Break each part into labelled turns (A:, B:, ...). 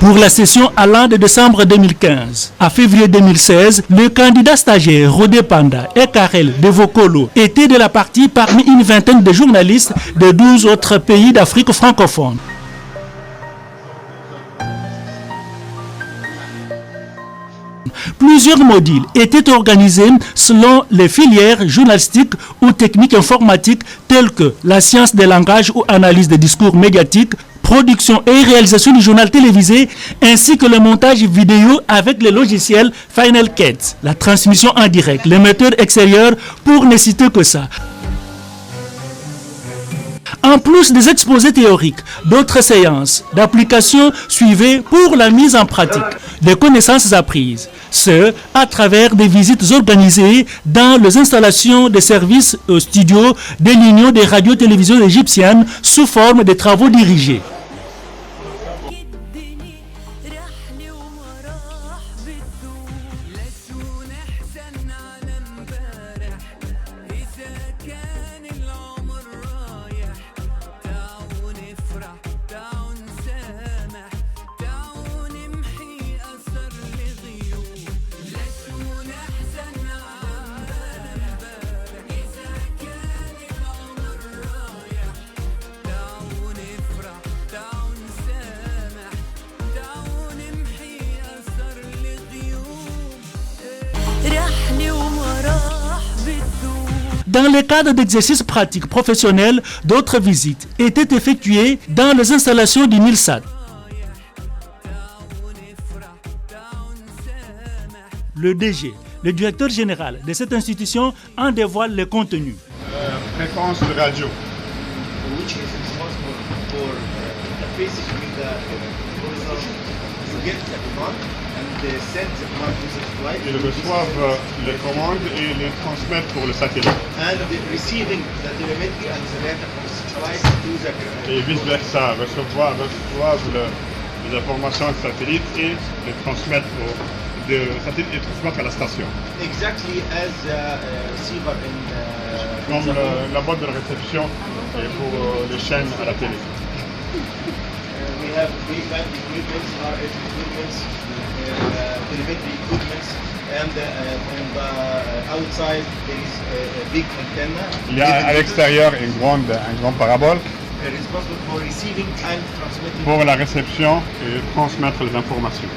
A: Pour la session allant de décembre 2015 à février 2016, le candidat stagiaire Rodé Panda et Karel Devokolo étaient de la partie parmi une vingtaine de journalistes de 12 autres pays d'Afrique francophone. Plusieurs modules étaient organisés selon les filières journalistiques ou techniques informatiques telles que la science des langages ou analyse des discours médiatiques, production et réalisation du journal télévisé, ainsi que le montage vidéo avec le logiciel Final Cut, la transmission en direct, l'émetteur extérieur, pour ne citer que ça. En plus des exposés théoriques, d'autres séances d'application suivaient pour la mise en pratique des connaissances apprises, ce à travers des visites organisées dans les installations de services studios de l'Union des radios-télévisions égyptiennes sous forme de travaux dirigés. Dans le cadre d'exercices pratiques professionnels, d'autres visites étaient effectuées dans les installations du Nilsat. Le DG, le directeur général de cette institution, en dévoile le contenu.
B: Fréquence de radio. Ils reçoivent les commandes et les transmettent pour le satellite. Et vice versa, reçoivent les informations du satellite et les transmettre satellite et transmettre à la station. Comme la boîte de réception pour les chaînes à la télé. Il y a à l'extérieur un grand parabole pour la réception et transmettre les informations.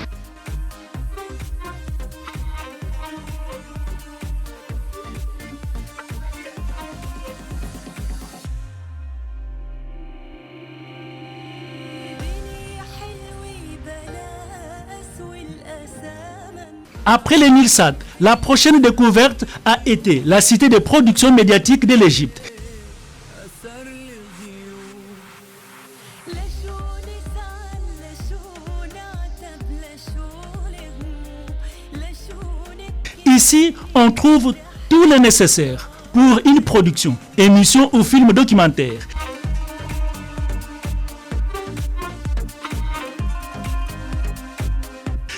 A: Après les Nilsat, la prochaine découverte a été la cité de production médiatique de l'Égypte. Ici, on trouve tout le nécessaire pour une production, émission ou film documentaire.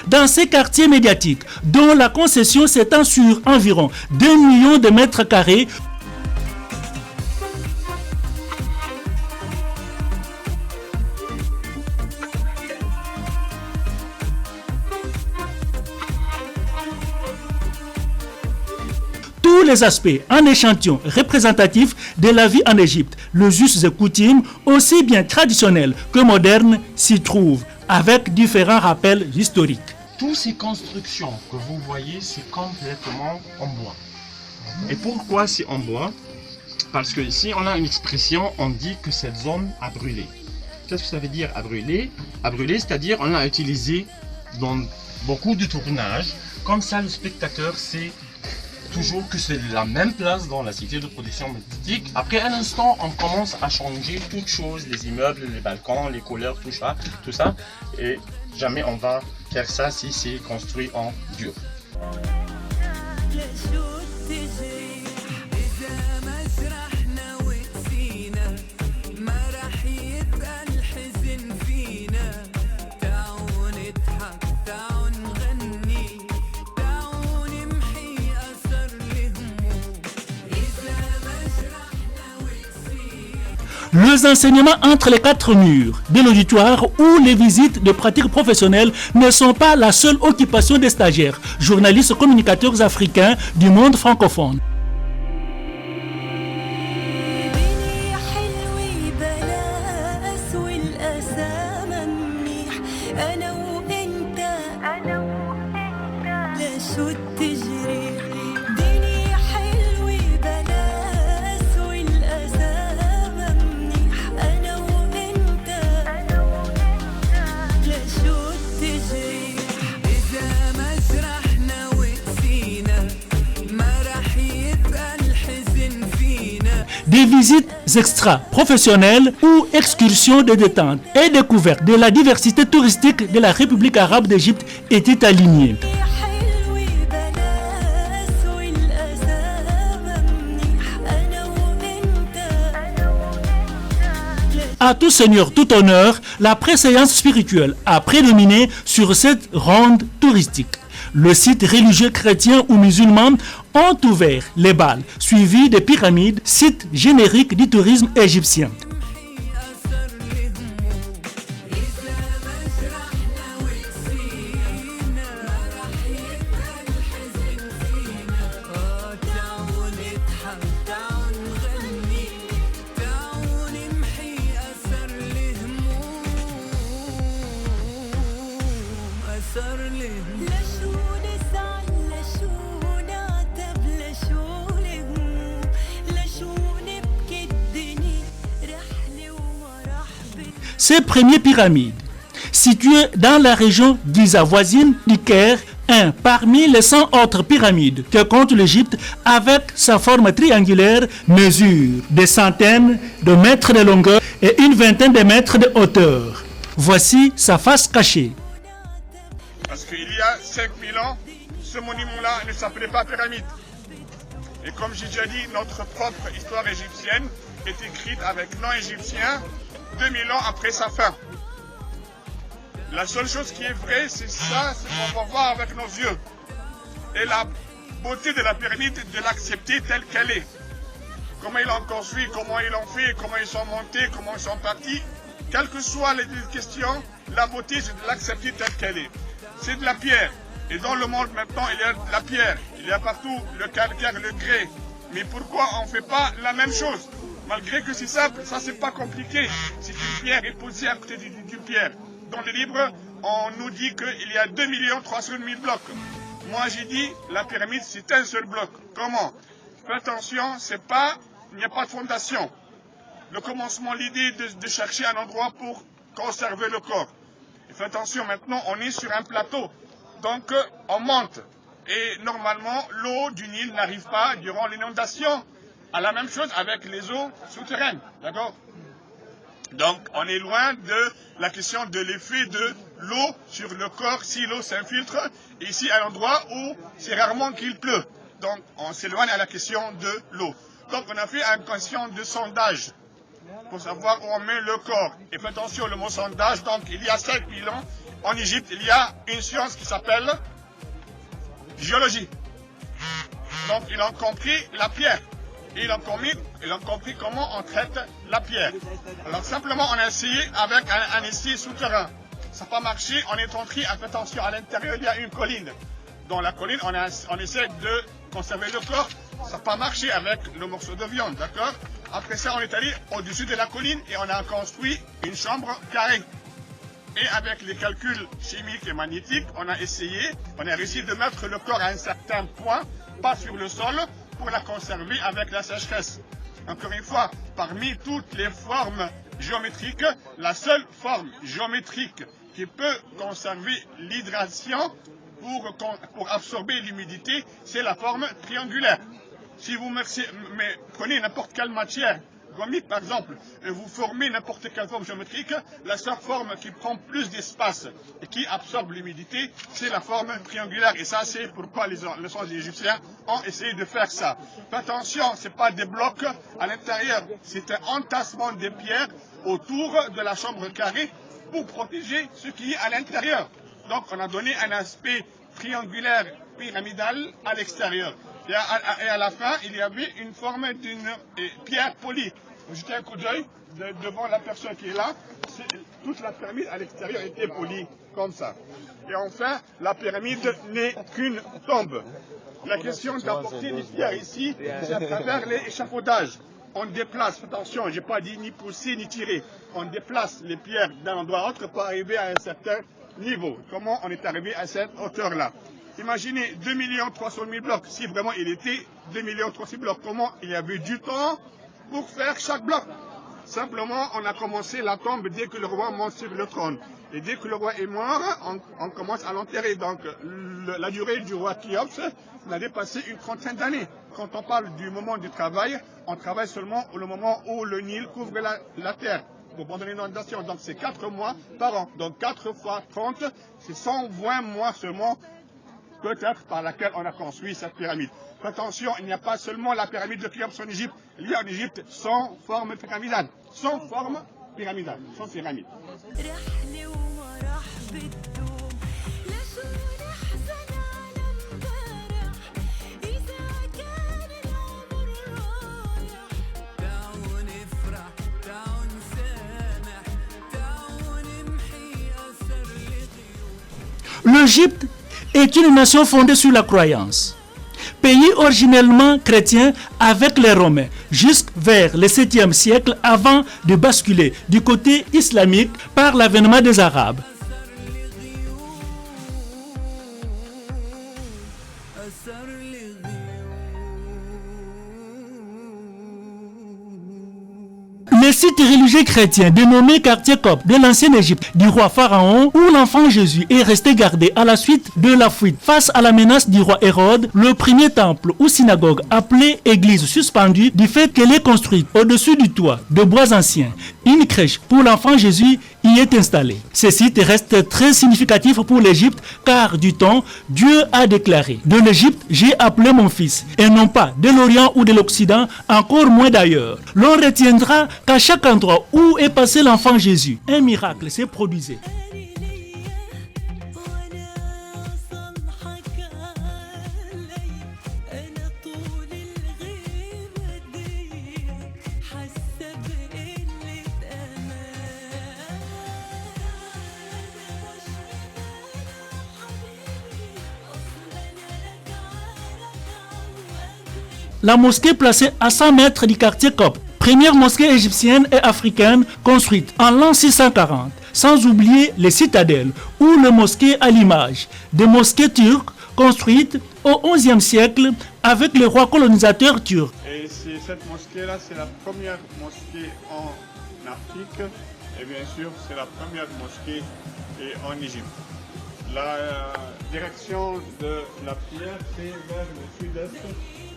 A: Dans ces quartiers médiatiques, dont la concession s'étend sur environ 2 millions de mètres carrés, tous les aspects en échantillon représentatifs de la vie en Égypte, les us et coutumes, aussi bien traditionnels que modernes, s'y trouvent, avec différents rappels historiques.
C: Toutes ces constructions que vous voyez, c'est complètement en bois. Et pourquoi c'est en bois? Parce que ici, on a une expression, on dit que cette zone a brûlé. Qu'est-ce que ça veut dire, a brûlé? A brûlé, c'est-à-dire on l'a utilisé dans beaucoup de tournages. Comme ça, le spectateur sait toujours que c'est la même place dans la cité de production médiatique. Après un instant, on commence à changer toutes choses, les immeubles, les balcons, les couleurs, tout ça. Et jamais on va faire ça si c'est construit en dur.
A: Les enseignements entre les 4 murs de l'auditoire ou les visites de pratiques professionnelles ne sont pas la seule occupation des stagiaires, journalistes communicateurs africains du monde francophone. Des visites extra-professionnelles ou excursions de détente et découverte de la diversité touristique de la République arabe d'Égypte étaient alignées. À tout seigneur, tout honneur, la préséance spirituelle a prédominé sur cette ronde touristique. Le site religieux chrétien ou musulman ont ouvert les bals, suivis des pyramides, site générique du tourisme égyptien. Ces premières pyramides, situées dans la région Giza voisine du Caire, un parmi les 100 autres pyramides que compte l'Égypte, avec sa forme triangulaire, mesure des centaines de mètres de longueur et une vingtaine de mètres de hauteur. Voici sa face cachée.
B: Parce qu'il y a 5000 ans, ce monument-là ne s'appelait pas pyramide. Et comme j'ai déjà dit, notre propre histoire égyptienne est écrite avec nom égyptien 2000 ans après sa fin. La seule chose qui est vraie, c'est ça, c'est qu'on va voir avec nos yeux. Et la beauté de la pyramide, de l'accepter telle qu'elle est. Comment ils l'ont construit, comment ils l'ont fait, comment ils sont montés, comment ils sont partis. Quelles que soient les questions, la beauté, c'est de l'accepter telle qu'elle est. C'est de la pierre. Et dans le monde maintenant, il y a de la pierre. Il y a partout le calcaire, le grès. Mais pourquoi on ne fait pas la même chose? Malgré que c'est simple, ça c'est pas compliqué. C'est une pierre est posée à côté d'une pierre. Dans le livre, on nous dit qu'il y a 2 300 000 blocs. Moi j'ai dit, la pyramide c'est un seul bloc. Comment? Faites attention, il n'y a pas de fondation. Le commencement, l'idée de chercher un endroit pour conserver le corps. Et faites attention, maintenant on est sur un plateau. Donc on monte. Et normalement, l'eau du Nil n'arrive pas durant l'inondation. À la même chose avec les eaux souterraines, d'accord? Donc, on est loin de la question de l'effet de l'eau sur le corps si l'eau s'infiltre. Ici, à l'endroit où c'est rarement qu'il pleut. Donc, on s'éloigne à la question de l'eau. Donc, on a fait une question de sondage pour savoir où on met le corps. Et faites attention, le mot sondage, donc, il y a 5000 ans, en Égypte, il y a une science qui s'appelle géologie. Donc, ils ont compris la pierre. Et ils ont compris comment on traite la pierre. Alors simplement, on a essayé avec un essai souterrain. Ça n'a pas marché, on est entré, faites attention, à l'intérieur, il y a une colline. Dans la colline, on essaie de conserver le corps. Ça n'a pas marché avec le morceau de viande, d'accord? Après ça, on est allé au-dessus de la colline et on a construit une chambre carrée. Et avec les calculs chimiques et magnétiques, on a réussi de mettre le corps à un certain point, pas sur le sol, pour la conserver avec la sécheresse. Encore une fois, parmi toutes les formes géométriques, la seule forme géométrique qui peut conserver l'hydratation pour absorber l'humidité, c'est la forme triangulaire. Si vous prenez n'importe quelle matière, gomite par exemple, et vous formez n'importe quelle forme géométrique, la seule forme qui prend plus d'espace et qui absorbe l'humidité, c'est la forme triangulaire. Et ça, c'est pourquoi les anciens égyptiens ont essayé de faire ça. Faites attention, ce n'est pas des blocs à l'intérieur, c'est un entassement de pierres autour de la chambre carrée pour protéger ce qui est à l'intérieur. Donc, on a donné un aspect triangulaire pyramidal à l'extérieur. Et à la fin, il y avait une forme d'une pierre polie. jetez un coup d'œil devant la personne qui est là. Toute la pyramide à l'extérieur était polie comme ça. Et enfin, la pyramide n'est qu'une tombe. La question d'apporter des pierres ici, c'est à travers les échafaudages. On déplace, attention, je n'ai pas dit ni pousser ni tirer. On déplace les pierres d'un endroit à l'autre pour arriver à un certain niveau. Comment on est arrivé à cette hauteur-là? Imaginez 2 300 000 blocs. Si vraiment il était 2 300 000 blocs, comment il y avait du temps pour faire chaque bloc? Simplement, on a commencé la tombe dès que le roi monte sur le trône. Et dès que le roi est mort, on commence à l'enterrer. Donc, la durée du roi Khéops n'a dépassé une trentaine d'années. Quand on parle du moment du travail, on travaille seulement au moment où le Nil couvre la terre pour prendre l'inondation. Donc, c'est 4 mois par an. Donc, 4 fois 30, c'est 120 mois seulement, peut-être, par laquelle on a construit cette pyramide. Attention, il n'y a pas seulement la pyramide de Khéops en Égypte. Il y a en Égypte 100 formes pyramidales. 100 formes pyramidales, 100 pyramides.
A: L'Égypte est une nation fondée sur la croyance. Pays originellement chrétien avec les Romains, jusqu'vers le 7e siècle avant de basculer du côté islamique par l'avènement des Arabes. Le site religieux chrétien dénommé quartier copte de l'ancienne Égypte du roi Pharaon, où l'enfant Jésus est resté gardé à la suite de la fuite face à la menace du roi Hérode, le premier temple ou synagogue appelé église suspendue du fait qu'elle est construite au-dessus du toit de bois anciens. Une crèche pour l'enfant Jésus y est installée. Ce site reste très significatif pour l'Égypte car du temps, Dieu a déclaré: de l'Égypte j'ai appelé mon fils, et non pas de l'Orient ou de l'Occident, encore moins d'ailleurs. L'on retiendra qu'à chaque endroit où est passé l'enfant Jésus, un miracle s'est produit. La mosquée placée à 100 mètres du quartier copte, première mosquée égyptienne et africaine construite en l'an 640, sans oublier les citadelles ou les mosquées à l'image des mosquées turques construites au XIe siècle avec les rois colonisateurs turcs.
B: Et cette mosquée-là, c'est la première mosquée en Afrique et bien sûr, c'est la première mosquée en Égypte. La direction de la prière, c'est vers le sud-est,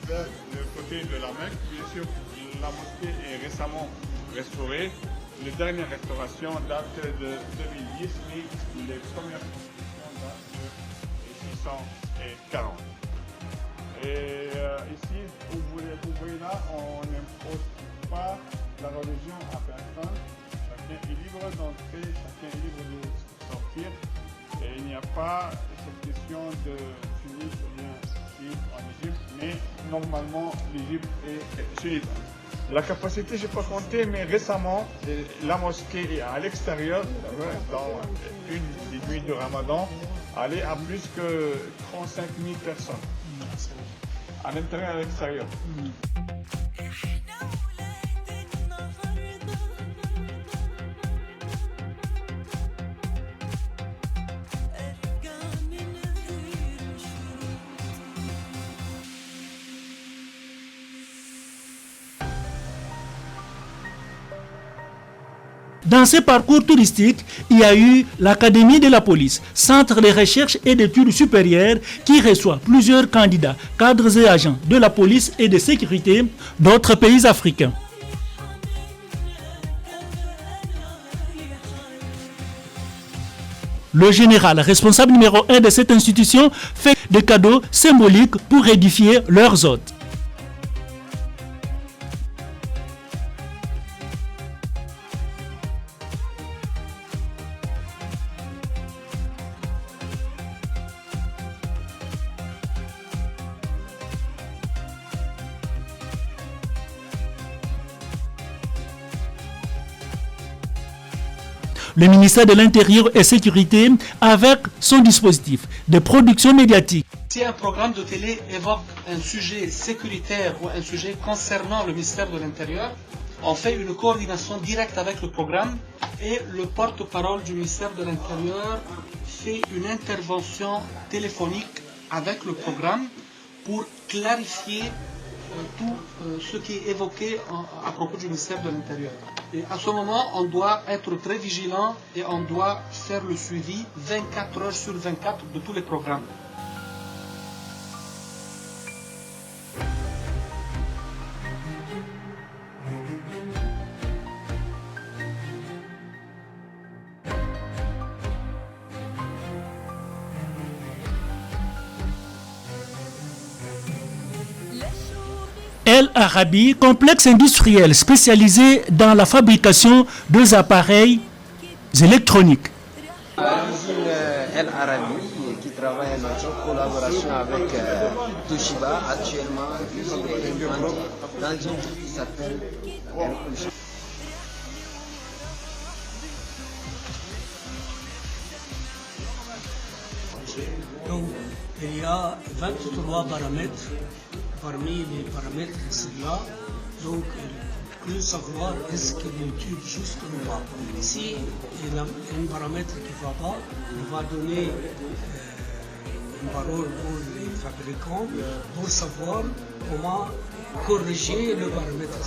B: vers le côté de la Mecque. Bien sûr, la mosquée est récemment restaurée. Les dernières restaurations datent de 2010, mais les premières restaurations datent de 640. Et ici, vous voyez là, on n'impose pas la religion à personne. Chacun est libre d'entrer, chacun est libre de sortir. Et il n'y a pas cette question de sunnite ou bien chiite en Égypte, mais normalement l'Égypte est sunnite. La capacité, je n'ai pas compté, mais récemment, la mosquée est à l'extérieur, dans une des nuits de Ramadan, allait à plus que 35 000 personnes. À l'intérieur et à l'extérieur.
A: Dans ces parcours touristiques, il y a eu l'Académie de la police, centre de recherche et d'études supérieures qui reçoit plusieurs candidats, cadres et agents de la police et de sécurité d'autres pays africains. Le général responsable numéro 1 de cette institution fait des cadeaux symboliques pour édifier leurs hôtes. Le ministère de l'Intérieur et Sécurité avec son dispositif de production médiatique.
D: Si un programme de télé évoque un sujet sécuritaire ou un sujet concernant le ministère de l'Intérieur, on fait une coordination directe avec le programme et le porte-parole du ministère de l'Intérieur fait une intervention téléphonique avec le programme pour clarifier tout ce qui est évoqué à propos du ministère de l'Intérieur. Et à ce moment, on doit être très vigilant et on doit faire le suivi 24 heures sur 24 de tous les programmes.
A: El Arabi, complexe industriel spécialisé dans la fabrication des appareils électroniques.
E: L'usine El Arabi qui travaille en collaboration avec Toshiba actuellement, l'usine est implantée dans une ville qui s'appelle El Koucha.
F: Donc, il y a 23 paramètres. Parmi les paramètres, c'est là. Donc, il peut savoir est-ce qu'il est juste ou pas. Si il y a un paramètre qui ne va pas, on va donner une parole pour les fabricants pour savoir comment corriger le paramètre.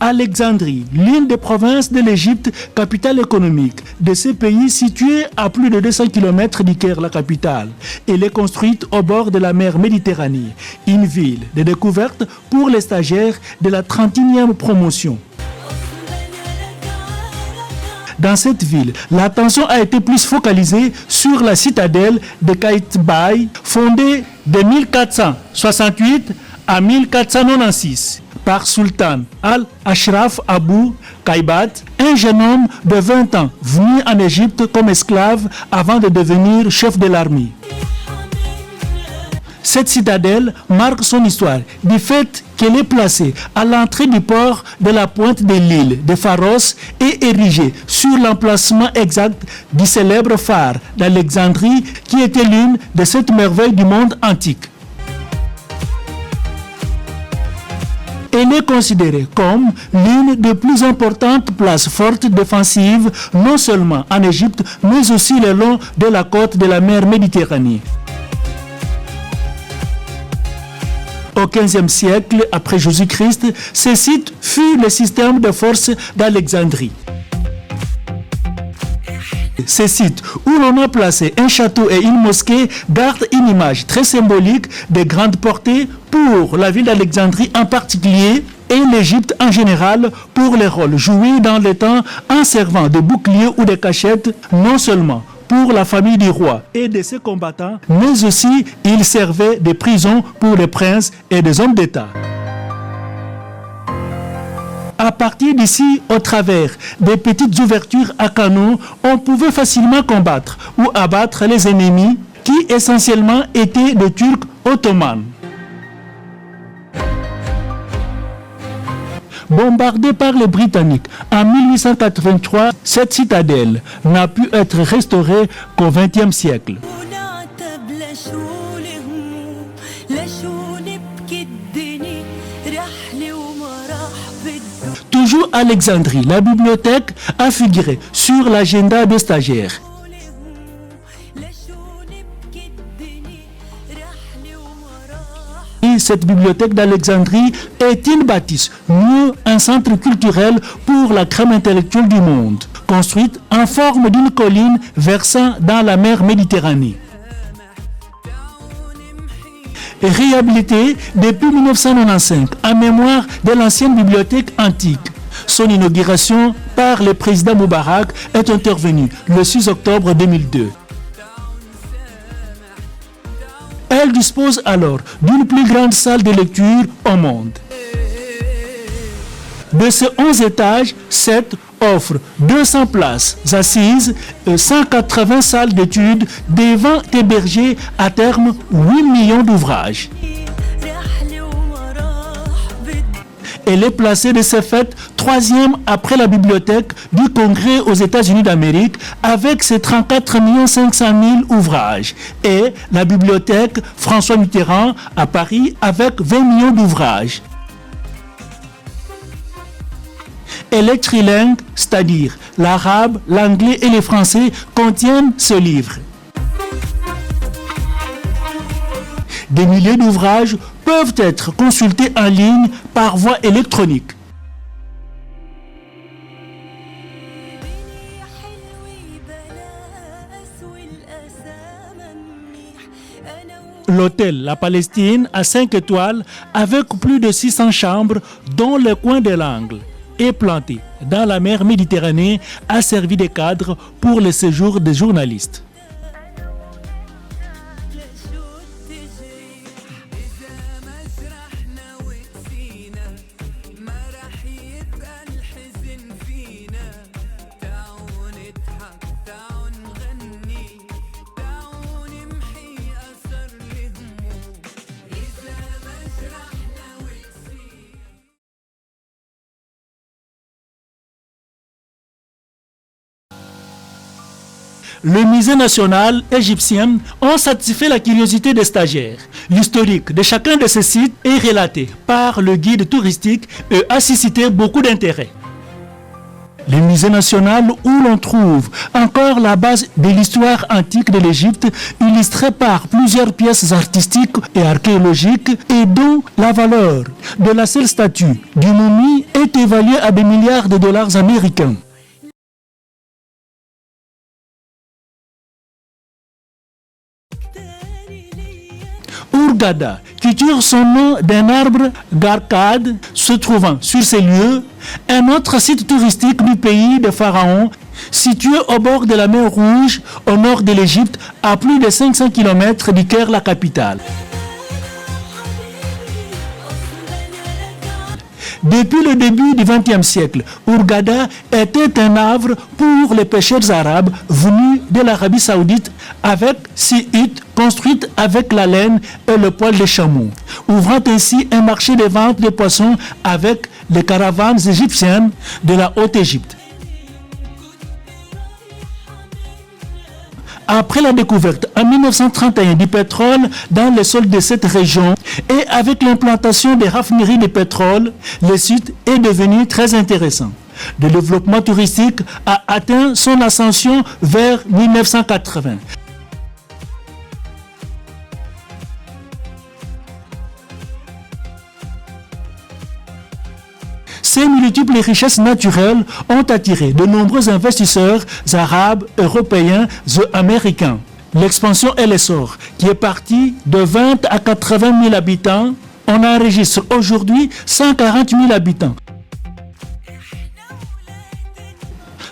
A: Alexandrie, l'une des provinces de l'Égypte, capitale économique de ce pays situé à plus de 200 km du Caire, la capitale. Elle est construite au bord de la mer Méditerranée, une ville de découverte pour les stagiaires de la 31e promotion. Dans cette ville, l'attention a été plus focalisée sur la citadelle de Qaitbay, fondée de 1468 à 1496 par Sultan al-Ashraf Abu Kaibat, un jeune homme de 20 ans venu en Égypte comme esclave avant de devenir chef de l'armée. Cette citadelle marque son histoire du fait qu'elle est placée à l'entrée du port de la pointe de l'île de Pharos et érigée sur l'emplacement exact du célèbre phare d'Alexandrie qui était l'une de sept merveilles du monde antique. Elle est considérée comme l'une des plus importantes places fortes défensives, non seulement en Égypte, mais aussi le long de la côte de la mer Méditerranée. Au XVe siècle, après Jésus-Christ, ce site fut le système de force d'Alexandrie. Ce site où l'on a placé un château et une mosquée garde une image très symbolique de grande portée pour la ville d'Alexandrie en particulier et l'Égypte en général pour les rôles joués dans le temps en servant de bouclier ou de cachette non seulement pour la famille du roi et de ses combattants, mais aussi il servait de prison pour les princes et des hommes d'État. À partir d'ici, au travers des petites ouvertures à canons, on pouvait facilement combattre ou abattre les ennemis qui essentiellement étaient des Turcs ottomans. Bombardée par les Britanniques en 1883, cette citadelle n'a pu être restaurée qu'au XXe siècle. Toujours à Alexandrie, la bibliothèque a figuré sur l'agenda des stagiaires. Et cette bibliothèque d'Alexandrie est une bâtisse, mieux un centre culturel pour la crème intellectuelle du monde, construite en forme d'une colline versant dans la mer Méditerranée. Réhabilitée depuis 1995 en mémoire de l'ancienne bibliothèque antique. Son inauguration par le président Moubarak est intervenue le 6 octobre 2002. Elle dispose alors d'une plus grande salle de lecture au monde. De ces 11 étages, 7 offrent 200 places assises et 180 salles d'études devant héberger à terme 8 millions d'ouvrages. Elle est placée de ce fait troisième après la bibliothèque du Congrès aux États-Unis d'Amérique avec ses 34 500 000 ouvrages et la bibliothèque François Mitterrand à Paris avec 20 millions d'ouvrages. Elle est trilingue, c'est-à-dire l'arabe, l'anglais et le français contiennent ce livre. Des milliers d'ouvrages peuvent être consultés en ligne par voie électronique. L'hôtel La Palestine à 5 étoiles avec plus de 600 chambres dont le coin de l'angle est planté dans la mer Méditerranée a servi de cadre pour le séjour des journalistes. Le musée national égyptien a satisfait la curiosité des stagiaires. L'historique de chacun de ces sites est relaté par le guide touristique et a suscité beaucoup d'intérêt. Le musée national où l'on trouve encore la base de l'histoire antique de l'Égypte, illustrée par plusieurs pièces artistiques et archéologiques et dont la valeur de la seule statue du momie est évaluée à des milliards de dollars américains. Hurghada, qui tire son nom d'un arbre Garkad se trouvant sur ces lieux, un autre site touristique du pays des pharaons, situé au bord de la mer Rouge, au nord de l'Égypte, à plus de 500 km du Caire, la capitale. Depuis le début du XXe siècle, Hurghada était un havre pour les pêcheurs arabes venus de l'Arabie Saoudite avec 6 huttes construites avec la laine et le poil de chameau, ouvrant ainsi un marché de vente de poissons avec les caravanes égyptiennes de la Haute-Égypte. Après la découverte en 1931 du pétrole dans les sols de cette région et avec l'implantation des raffineries de pétrole, le site est devenu très intéressant. Le développement touristique a atteint son ascension vers 1980. Ces multiples richesses naturelles ont attiré de nombreux investisseurs arabes, européens et américains. L'expansion et l'essor, qui est parti de 20 à 80 000 habitants, on enregistre aujourd'hui 140 000 habitants.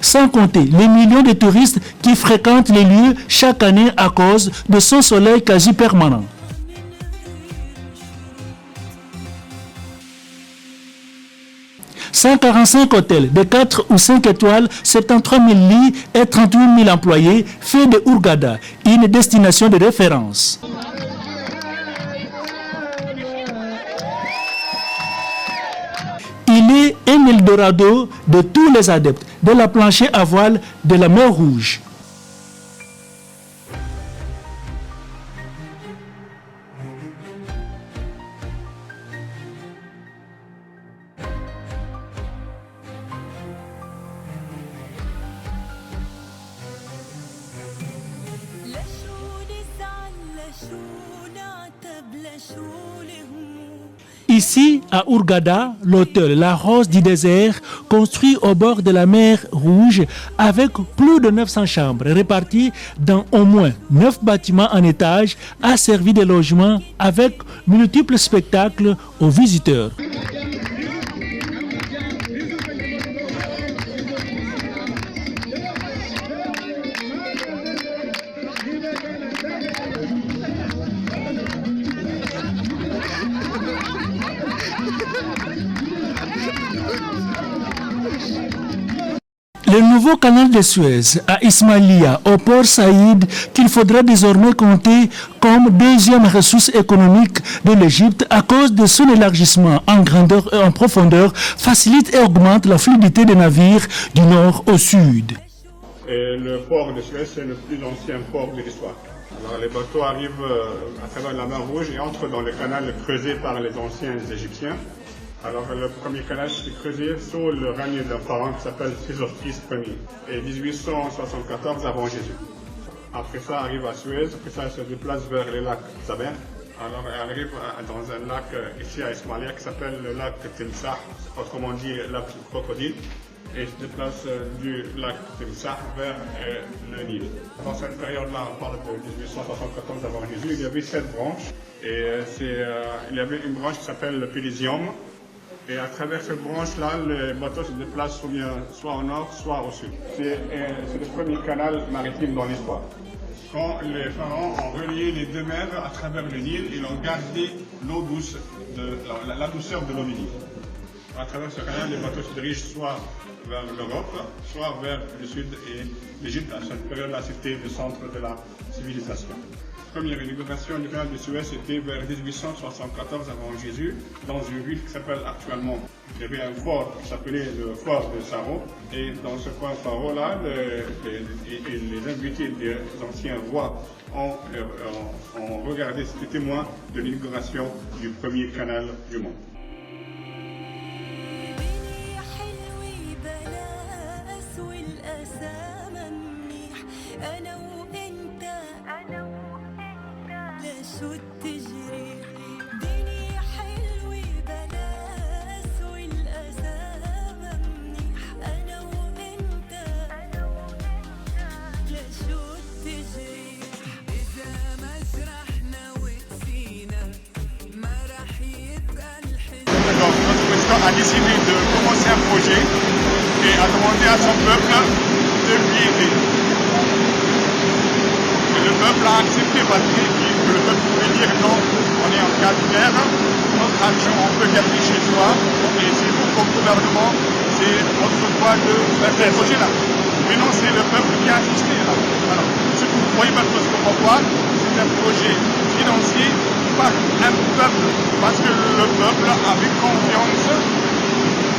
A: Sans compter les millions de touristes qui fréquentent les lieux chaque année à cause de son soleil quasi permanent. « 145 hôtels de 4 ou 5 étoiles, 73 000 lits et 38 000 employés fait de Hurghada une destination de référence. Il est un Eldorado de tous les adeptes de la plancher à voile de la mer Rouge. Ici, à Hurghada, l'hôtel La Rose du désert, construit au bord de la mer Rouge avec plus de 900 chambres réparties dans au moins 9 bâtiments en étage, a servi de logement avec multiples spectacles aux visiteurs. Le nouveau canal de Suez à Ismailia, au port Saïd, qu'il faudra désormais compter comme deuxième ressource économique de l'Égypte à cause de son élargissement en grandeur et en profondeur, facilite et augmente la fluidité des navires du nord au sud.
B: Et le port de Suez, c'est le plus ancien port de l'histoire. Alors les bateaux arrivent à travers la mer Rouge et entrent dans le canal creusé par les anciens Égyptiens. Alors le premier canal s'est creusé sous le règne d'un pharaon qui s'appelle Sésostris Ier, et 1874 avant Jésus. Après ça arrive à Suez, après ça elle se déplace vers le lac Zaber. Alors elle arrive dans un lac ici à Ismailia qui s'appelle le lac Timsah, autrement dit lac du crocodile, et se déplace du lac Timsah vers le Nil. Dans cette période-là, on parle de 1874 avant Jésus, il y avait 7 branches, et il y avait une branche qui s'appelle le Pélysium. Et à travers cette branche-là, les bateaux se déplacent soit au nord, soit au sud. C'est le premier canal maritime dans l'histoire. Quand les pharaons ont relié les deux mers à travers le Nil, ils ont gardé l'eau douce, la douceur de l'eau du Nil. À travers ce canal, les bateaux se dirigent soit vers l'Europe, soit vers le sud et l'Égypte. À cette période-là, c'était le centre de la civilisation. La première inauguration du canal de Suez était vers 1874 avant Jésus, dans une ville qui s'appelle actuellement. Il y avait un fort qui s'appelait le fort de Saro, et dans ce fort-là, les invités des anciens rois ont regardé, c'était témoins de l'inauguration du premier canal du monde. A décidé de commencer un projet et a demandé à son peuple de lui aider. Et le peuple a accepté parce que le peuple pouvait dire non, on est en cas de guerre, notre action on peut garder chez soi et c'est vous comme gouvernement, c'est votre choix de faire ce projet-là. Mais non, c'est le peuple qui a insisté là. Alors, ce que vous voyez maintenant, pourquoi c'est un projet financier par un peuple, parce que le peuple avait confiance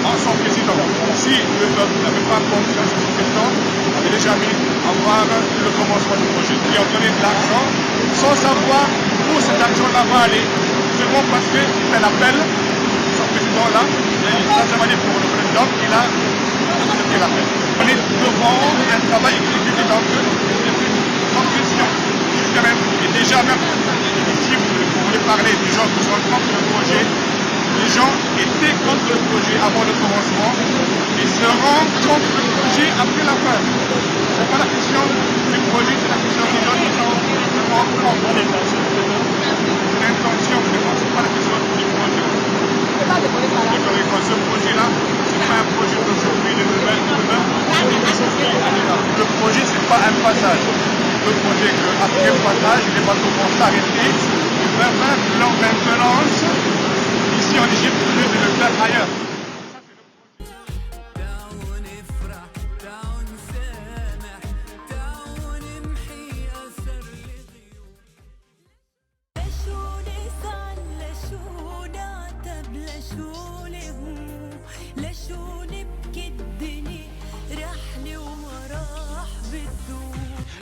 B: en son président. Si le peuple n'avait pas confiance en son président, on n'allait jamais avoir le commencement du projet. Ils ont donné de l'argent sans savoir où cet argent-là va aller, seulement parce qu'il fait l'appel, son président-là, il n'a jamais allé pour le président, il a accepté l'appel. On est devant un travail exécuté dans une question. Quand même, et déjà même, si vous voulez parler des gens qui sont contre le projet, les gens étaient contre le projet avant le commencement et seront contre le projet après la fin. Ce n'est pas la question du projet, c'est la question des gens qui sont contre l'intention. L'intention, ce n'est pas la question du projet. Ce projet-là, ce n'est pas un projet d'aujourd'hui, de demain, le projet, ce n'est pas un passage. Le projet qu'après le passage, les bateaux vont s'arrêter et faire leur maintenance ici en Égypte au lieu de le faire ailleurs.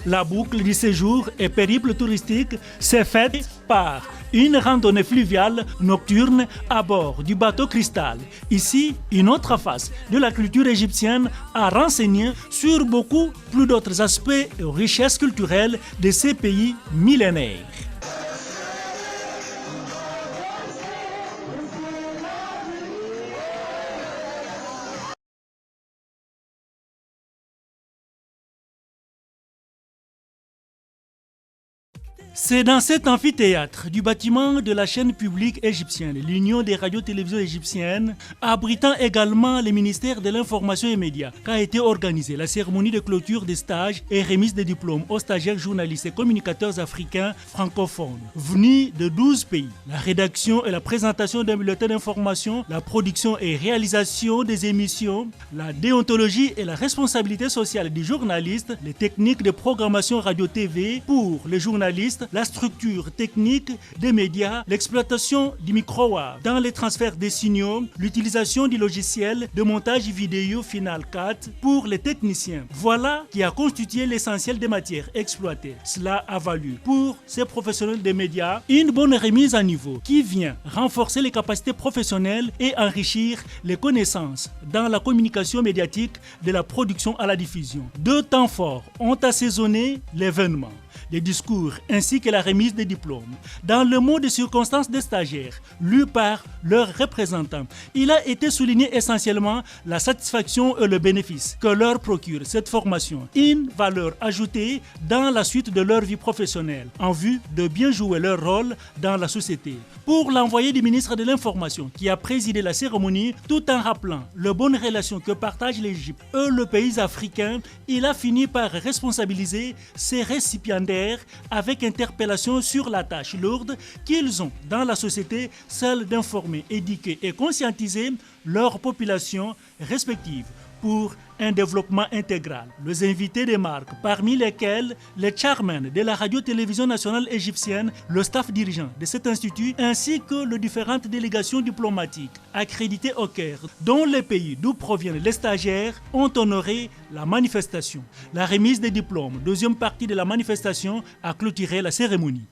A: La boucle du séjour et périple touristique s'est faite par une randonnée fluviale nocturne à bord du bateau Cristal. Ici, une autre face de la culture égyptienne a renseigné sur beaucoup plus d'autres aspects et richesses culturelles de ces pays millénaires. C'est dans cet amphithéâtre du bâtiment de la chaîne publique égyptienne, l'Union des radios-télévisions égyptiennes, abritant également le ministère de l'Information et Médias, qu'a été organisée la cérémonie de clôture des stages et remise des diplômes aux stagiaires journalistes et communicateurs africains francophones, venus de 12 pays. La rédaction et la présentation d'un bulletin d'information, la production et réalisation des émissions, la déontologie et la responsabilité sociale du journaliste, les techniques de programmation radio-TV pour les journalistes, la structure technique des médias, l'exploitation du microwave dans les transferts des signaux, l'utilisation du logiciel de montage vidéo Final Cut pour les techniciens. Voilà qui a constitué l'essentiel des matières exploitées. Cela a valu pour ces professionnels des médias une bonne remise à niveau qui vient renforcer les capacités professionnelles et enrichir les connaissances dans la communication médiatique de la production à la diffusion. Deux temps forts ont assaisonné l'événement. Les discours ainsi que la remise des diplômes. Dans le mot de circonstances des stagiaires, lu par leurs représentants, il a été souligné essentiellement la satisfaction et le bénéfice que leur procure cette formation, une valeur ajoutée dans la suite de leur vie professionnelle, en vue de bien jouer leur rôle dans la société. Pour l'envoyé du ministre de l'Information qui a présidé la cérémonie, tout en rappelant les bonnes relations que partagent l'Égypte et le pays africain, il a fini par responsabiliser ses récipiendaires avec interpellation sur la tâche lourde qu'ils ont dans la société, celle d'informer, éduquer et conscientiser leurs populations respectives pour un développement intégral. Les invités des marques, parmi lesquels les chairmen de la radio-télévision nationale égyptienne, le staff dirigeant de cet institut, ainsi que les différentes délégations diplomatiques accréditées au Caire, dont les pays d'où proviennent les stagiaires, ont honoré la manifestation. La remise des diplômes, deuxième partie de la manifestation, a clôturé la cérémonie.